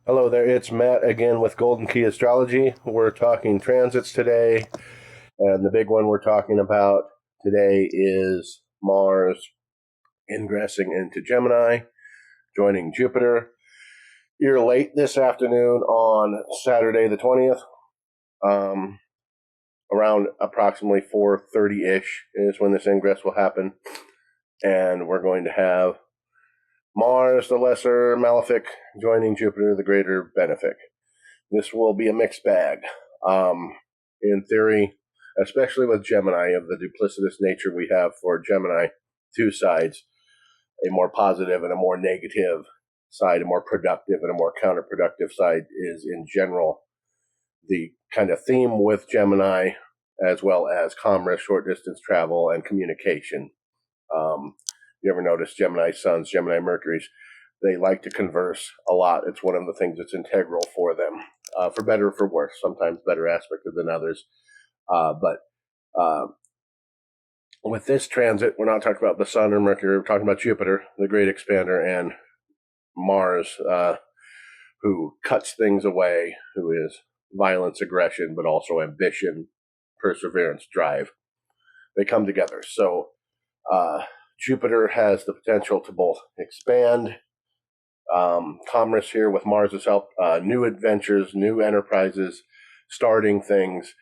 Hello there, it's Matt again with Golden Key Astrology. We're talking transits today, and the big one we're talking about today is Mars ingressing into Gemini, joining Jupiter. You're late this afternoon on Saturday the 20th. Around approximately 4:30-ish is when this ingress will happen, and we're going to have Mars, the lesser malefic, joining Jupiter, the greater benefic. This will be a mixed bag. In theory, especially with Gemini, of the duplicitous nature we have for Gemini, two sides, a more positive and a more negative side, a more productive and a more counterproductive side is in general the kind of theme with Gemini, as well as commerce, short distance travel, and communication. You ever notice Gemini suns, Gemini Mercuries? They like to converse a lot. It's one of the things that's integral for them, for better or for worse, sometimes better aspected than others. But with this transit, we're not talking about the Sun or Mercury. We're talking about Jupiter, the great expander, and Mars, who cuts things away, who is violence, aggression, but also ambition, perseverance, drive. They come together. So Jupiter has the potential to both expand commerce here with Mars's help, new adventures, new enterprises, starting things,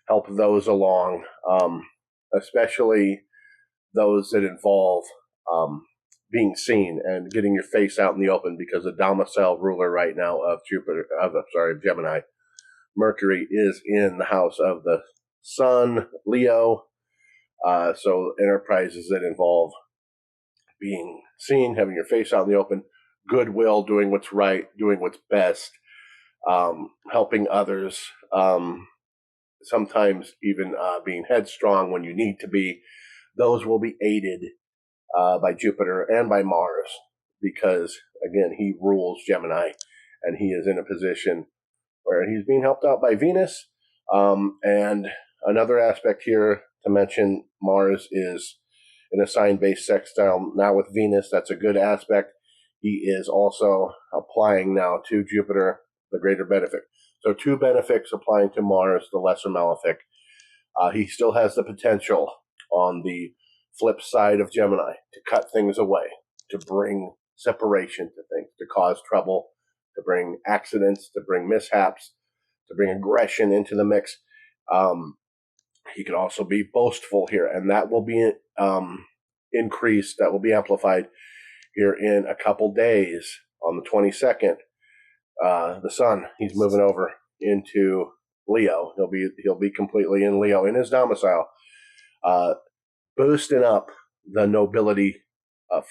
help those along, especially those that involve being seen and getting your face out in the open, because the domicile ruler right now of Gemini, Mercury, is in the house of the Sun, Leo. So enterprises that involve being seen, having your face out in the open, goodwill, doing what's right, doing what's best, helping others, sometimes even being headstrong when you need to be. Those will be aided by Jupiter and by Mars, because, again, he rules Gemini, and he is in a position where he's being helped out by Venus. And another aspect here to mention, Mars is in a sign-based sextile now with Venus. That's a good aspect. He is also applying now to Jupiter, the greater benefic. So two benefics applying to Mars, the lesser malefic. He still has the potential on the flip side of Gemini to cut things away, to bring separation to things, to cause trouble, to bring accidents, to bring mishaps, to bring aggression into the mix. He could also be boastful here, and that will be increased, that will be amplified here in a couple days. On the 22nd, the Sun, he's moving over into Leo. He'll be completely in Leo in his domicile, boosting up the nobility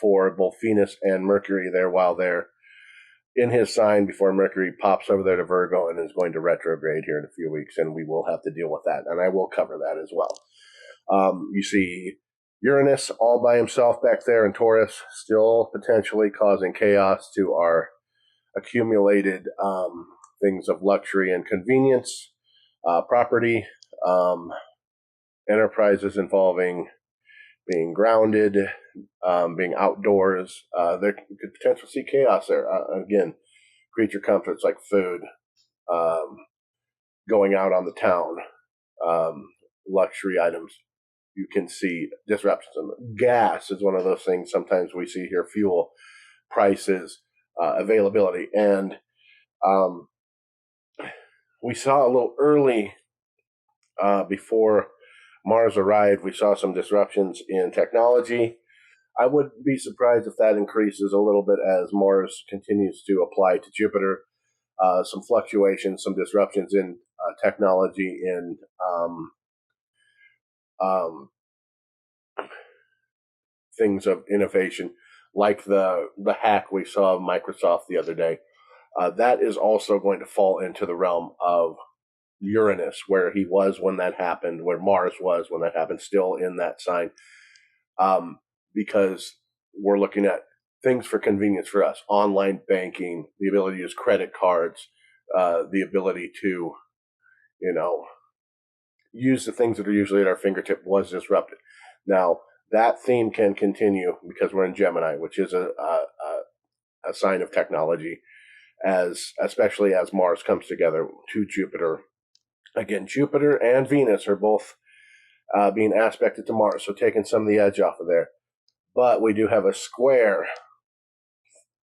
for both Venus and Mercury there while they're in his sign, before Mercury pops over there to Virgo and is going to retrograde here in a few weeks, and we will have to deal with that, and I will cover that as well. You see Uranus all by himself back there in Taurus, still potentially causing chaos to our accumulated things of luxury and convenience, property, enterprises involving being grounded, being outdoors. There could potentially see chaos there. Again, creature comforts like food, going out on the town, luxury items. You can see disruptions. Gas is one of those things sometimes we see here, fuel, prices, availability. And we saw a little early, before Mars arrived, we saw some disruptions in technology. I would be surprised if that increases a little bit as Mars continues to apply to Jupiter. Some fluctuations, some disruptions in technology, in things of innovation, like the hack we saw of Microsoft the other day. That is also going to fall into the realm of Uranus, where he was when that happened, where Mars was when that happened, still in that sign, because we're looking at things for convenience for us: online banking, the ability to use credit cards, the ability to, use the things that are usually at our fingertip was disrupted. Now, that theme can continue because we're in Gemini, which is a sign of technology, especially as Mars comes together to Jupiter. Again, Jupiter and Venus are both being aspected to Mars, so taking some of the edge off of there. But we do have a square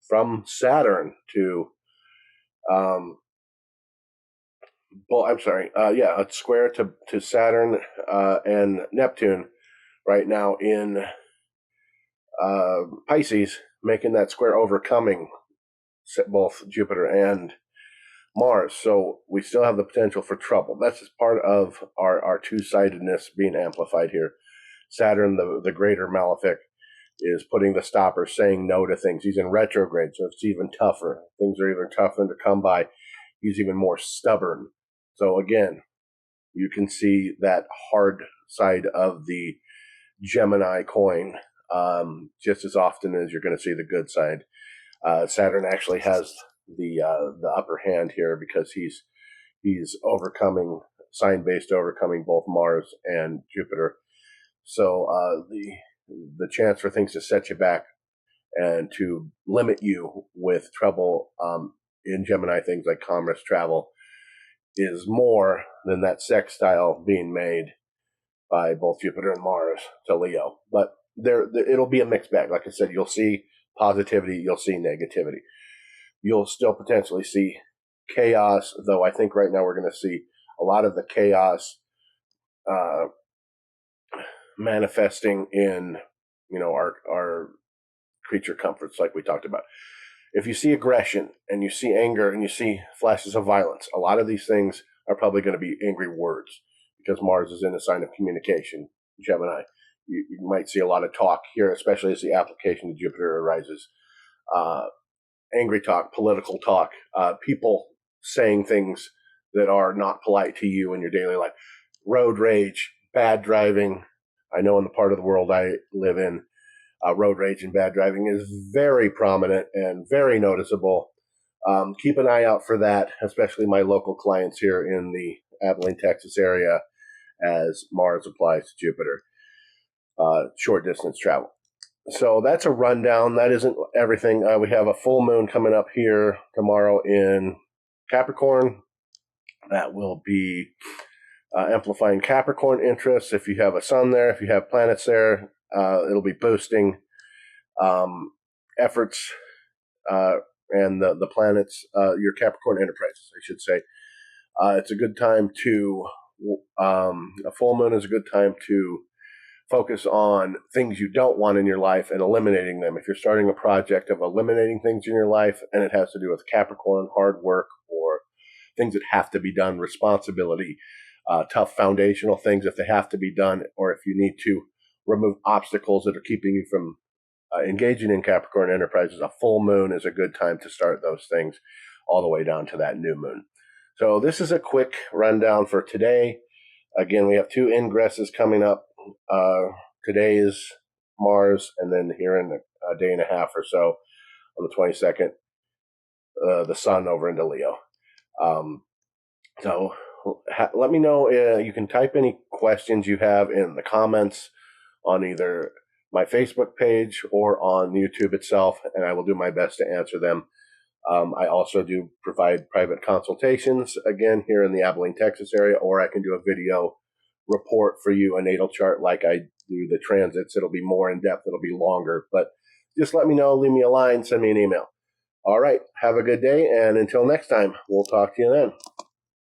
from Saturn to, a square to Saturn and Neptune right now in Pisces, making that square overcoming both Jupiter and Mars. So we still have the potential for trouble. That's just part of our two-sidedness being amplified here. Saturn, the greater malefic, is putting the stopper, saying no to things. He's in retrograde, so it's even tougher. Things are even tougher to come by. He's even more stubborn. So again, you can see that hard side of the Gemini coin just as often as you're going to see the good side. Saturn actually has the upper hand here because he's overcoming, sign-based overcoming both Mars and Jupiter. So the chance for things to set you back and to limit you with trouble in Gemini, things like commerce, travel, is more than that sextile being made by both Jupiter and Mars to Leo. But it'll be a mixed bag. Like I said, you'll see positivity, you'll see negativity. You'll still potentially see chaos, though I think right now we're going to see a lot of the chaos manifesting in, our creature comforts, like we talked about. If you see aggression and you see anger and you see flashes of violence, a lot of these things are probably going to be angry words because Mars is in a sign of communication, Gemini. You might see a lot of talk here, especially as the application to Jupiter arises. Angry talk, political talk, people saying things that are not polite to you in your daily life. Road rage, bad driving. I know in the part of the world I live in, road rage and bad driving is very prominent and very noticeable. Keep an eye out for that, especially my local clients here in the Abilene, Texas area, as Mars applies to Jupiter. Short distance travel. So that's a rundown. That isn't everything. We have a full moon coming up here tomorrow in Capricorn. That will be amplifying Capricorn interests. If you have a sun there, if you have planets there, it'll be boosting efforts and the planets, your Capricorn enterprises, I should say. It's a good time to, a full moon is a good time to focus on things you don't want in your life and eliminating them. If you're starting a project of eliminating things in your life and it has to do with Capricorn, hard work, or things that have to be done, responsibility, tough foundational things if they have to be done, or if you need to remove obstacles that are keeping you from engaging in Capricorn enterprises, a full moon is a good time to start those things all the way down to that new moon. So this is a quick rundown for today. Again, we have two ingresses coming up. Today is Mars, and then here in a day and a half or so, on the 22nd, the Sun over into Leo. So let me know. You can type any questions you have in the comments on either my Facebook page or on YouTube itself, and I will do my best to answer them. I also do provide private consultations, again, here in the Abilene, Texas area, or I can do a video report for you, a natal chart like I do the transits. It'll be more in depth, it'll be longer, but just let me know, leave me a line, send me an email. All right, have a good day, and until next time, we'll talk to you then.